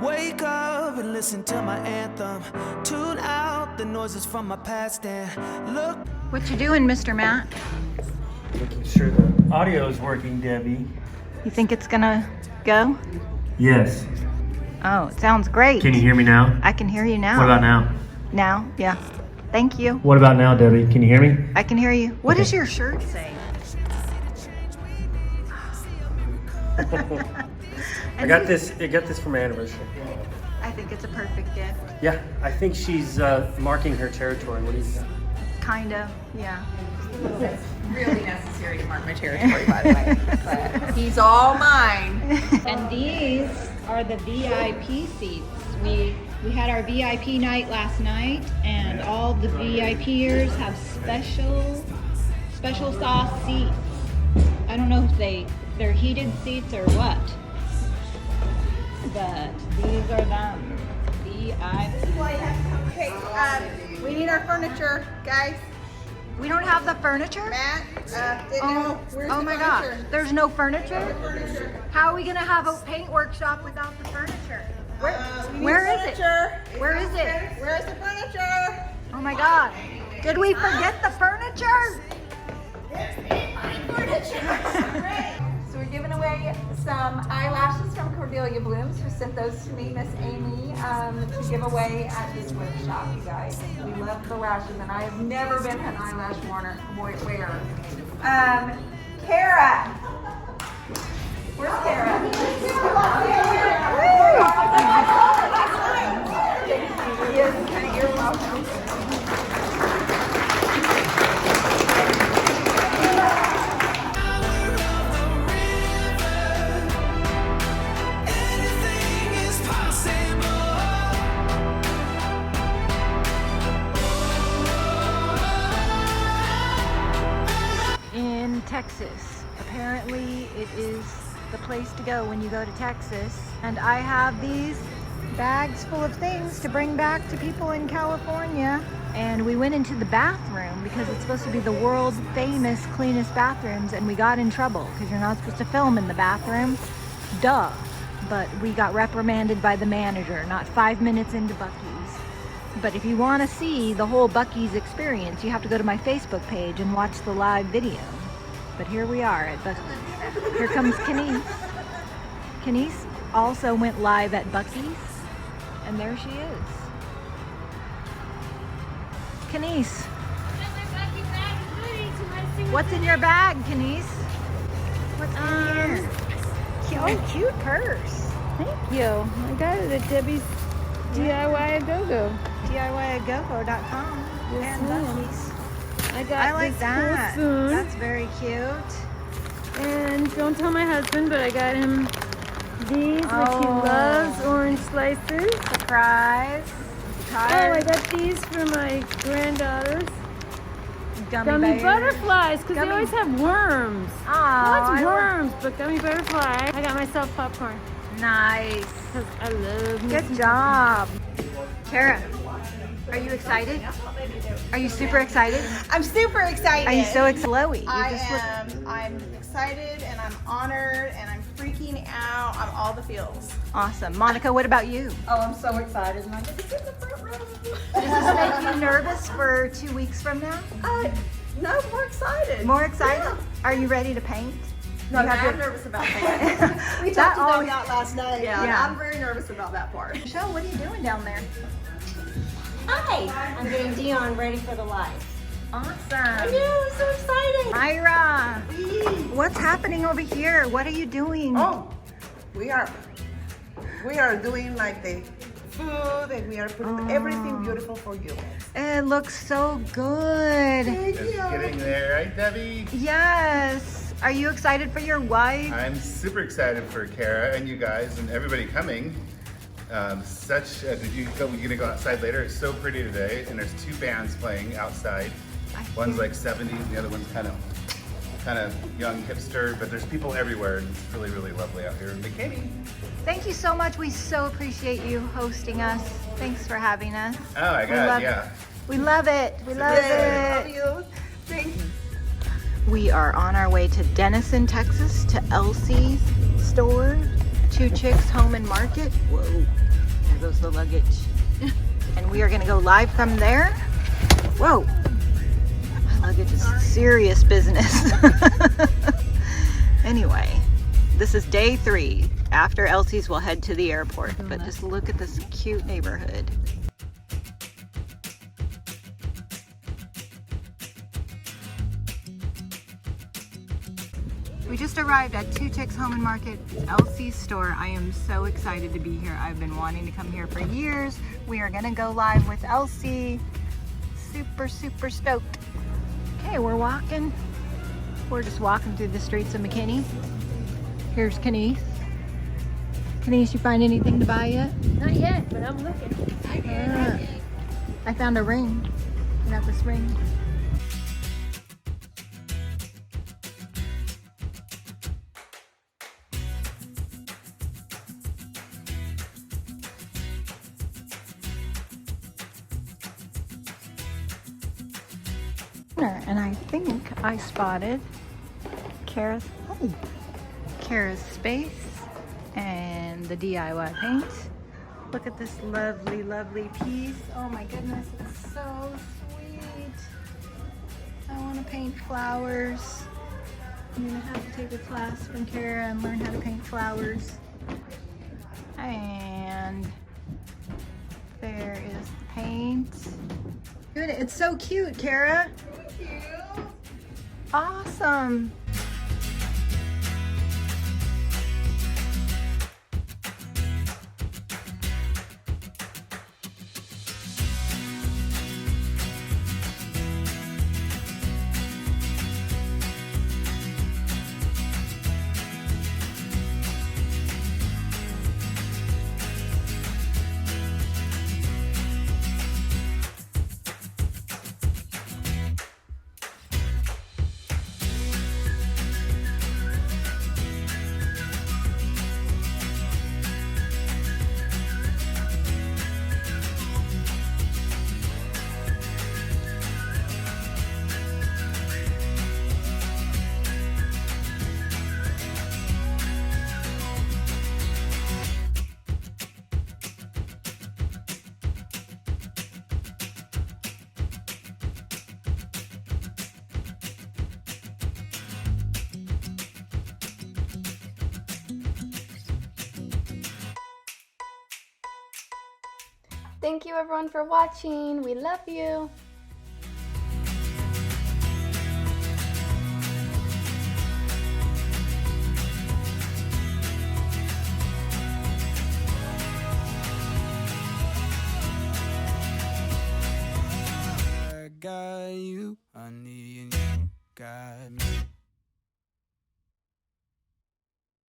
Wake up and listen to my anthem. Tune out the noises from my past and look. What you doing, Mr. Matt? Making sure the audio is working, Debbie. You think it's gonna go? Yes. Oh, it sounds great. Can you hear me now? I can hear you now. What about now? Now? Yeah. Thank you. What about now, Debbie? Can you hear me? I can hear you. What does Okay. your shirt say? I got this for my anniversary. I think it's a perfect gift. Yeah, I think she's marking her territory. What do you think? Kind of, yeah. It's really necessary to mark my territory, by the way. But he's all mine. And these are the VIP seats. We had our VIP night last night, and all the VIPers have special sauce seats. I don't know if they're heated seats or what, but these are them. VIP. Okay, we need our furniture, guys. We don't have the furniture? Matt, where's Oh the my gosh, furniture? there's no furniture? Furniture. How are we gonna have a paint workshop without the furniture? We need Where is it? furniture. Where is it? Where's the furniture? Oh my god. Did we forget the furniture? So we're giving away some eyelashes from Cordelia Blooms, who sent those to me, Miss Amy, to give away at this workshop, you guys. We love the lashes, and I have never been an eyelash wearer. Kara. Where's Kara? Yes, you're welcome. In Texas. Apparently it is the place to go when you go to Texas. And I have these bags full of things to bring back to people in California. And we went into the bathroom because it's supposed to be the world famous cleanest bathrooms, and we got in trouble because you're not supposed to film in the bathroom. Duh. But we got reprimanded by the manager not 5 minutes into Buc-ee's. But if you want to see the whole Buc-ee's experience, you have to go to my Facebook page and watch the live video. But here we are at Buc-ee's. Here comes Kenise. Kenise also went live at Buc-ee's, and there she is. Kenise, what's in your bag, Kenise? What's in here? Oh, cute purse. Thank you. I got it at Debbie's DIY a Go-Go. DIYagogo.com. Yes, And ma'am. Buc-ee's. I I like this that. cool spoon. That's very cute. And don't tell my husband, but I got him these, which he Oh. loves, orange slices. Surprise. Oh, I got these for my granddaughters. Gummy bears. butterflies, because they Gummy- always have worms. Oh, Lots I of love- worms, but gummy butterfly. I got myself popcorn, Nice. because I love me Good some job. Kara, are you excited? Are you super excited? I'm super excited. Are you so excited? Chloe, I'm excited and I'm honored and I'm freaking out. I'm all the feels. Awesome. Monica, what about you? Oh, I'm so excited and I'm gonna sit in the front row. Does this make you nervous for 2 weeks from now? No, more excited. More excited? Yeah. Are you ready to paint? No, You have I'm your- nervous about that. We That talked about always- that last night. Yeah. I'm very nervous about that part. Michelle, what are you doing down there? Hi, I'm getting Dion ready for the live. Awesome. I'm so excited. Myra, what's happening over here? What are you doing? Oh, we are doing like the food, and we are putting everything beautiful for you. It looks so good. Thank Just you. getting there, right, Debbie? Yes. Are you excited for your wife? I'm super excited for Kara and you guys and everybody coming. Did you go? You're gonna go outside later? It's so pretty today, and there's 2 bands playing outside. One's like 70s, and the other one's kind of young hipster. But there's people everywhere, and it's really, really lovely out here in McKinney. Thank you so much. We so appreciate you hosting us. Thanks for having us. Oh my We God, love yeah. it. We love it. We love Love it. you. Thank you. We are on our way to Denisson, Texas, to Elsie's store, Two Chicks Home and Market. Whoa. goes the luggage. And we are gonna go live from there. Whoa, my luggage is serious business. Anyway, this is day 3. After Elsie's, we'll head to the airport. But just look at this cute neighborhood. We just arrived at Two Ticks Home and Market. It's Elsie's store. I am so excited to be here. I've been wanting to come here for years. We are gonna go live with Elsie. Super, super stoked. Okay, we're walking. We're just walking through the streets of McKinney. Here's Kenise. Kenise, you find anything to buy yet? Not yet, but I'm looking. I found a ring. I got this ring. And I think I spotted Kara's space and the DIY paint. Look at this lovely, lovely piece. Oh my goodness, it's so sweet. I want to paint flowers. I'm gonna have to take a class from Kara and learn how to paint flowers. And there is the paint. Good, it's so cute, Kara. Awesome. Thank you everyone for watching. We love you. I got you, honey, and you got me.